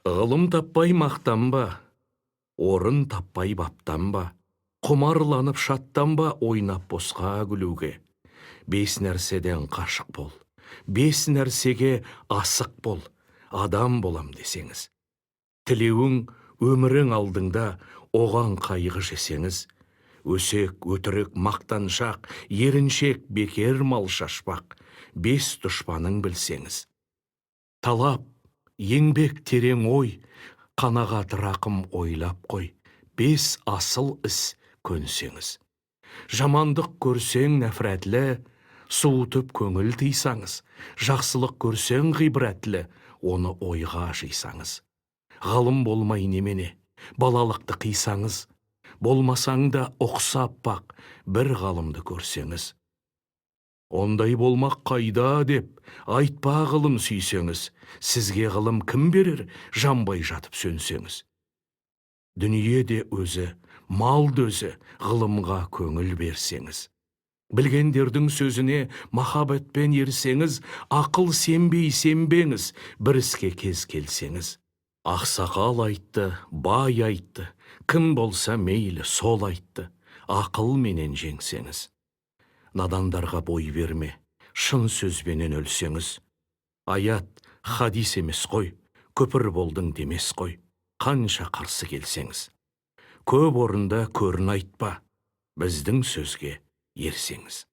Ғылым таппай мақтанба, орын таппай баптанба, құмарланып шаттанба, ойнап босқа күлуге. 5 нәрседен қашық бол, 5 нәрсеге асық бол, адам болам десеңіз. Тілеуің өмірің алдыңда, оған қайғы жесеңіз. Өсек, өтірік, мақтаншақ, еріншек, бекер мал шашпақ, 5 дұшпаның білсеңіз. Талап, еңбек терең ой, қанағат рақым ойлап қой, 5 асыл іс көнсеңіз. Жамандық көрсең нәфрәтлі, суытып көңіл тыйсаңыз. Жақсылық көрсең ғибрәтлі, оны ойға жисаңыз. Ғалым болмай немене, балалықты қисаңыз. Болмасаң да ұқсап бақ, бір ғалымды көрсеңіз. Ондай болмақ қайда деп, айтпа ғылым сүйсеңіз. Сізге ғылым кім берер, жанбай жатып сөнсеңіз. Дүние де өзі, мал дөзі, ғылымға көңіл берсеңіз. Білгендердің сөзіне махаббатпен ерсеңіз, ақыл сенбеңіз, бір іске кез келсеңіз. Ақсақал айтты, бай айтты, кім болса мейлі сол айтты, ақыл менен жеңсеңіз. Надандарға бой берме, шын сөзбенен өлсеңіз. Аят, хадис емес қой, көпір болдың демес қой, қанша қарсы келсеңіз. Көп орында көрін айтпа, біздің сөзге ерсеңіз.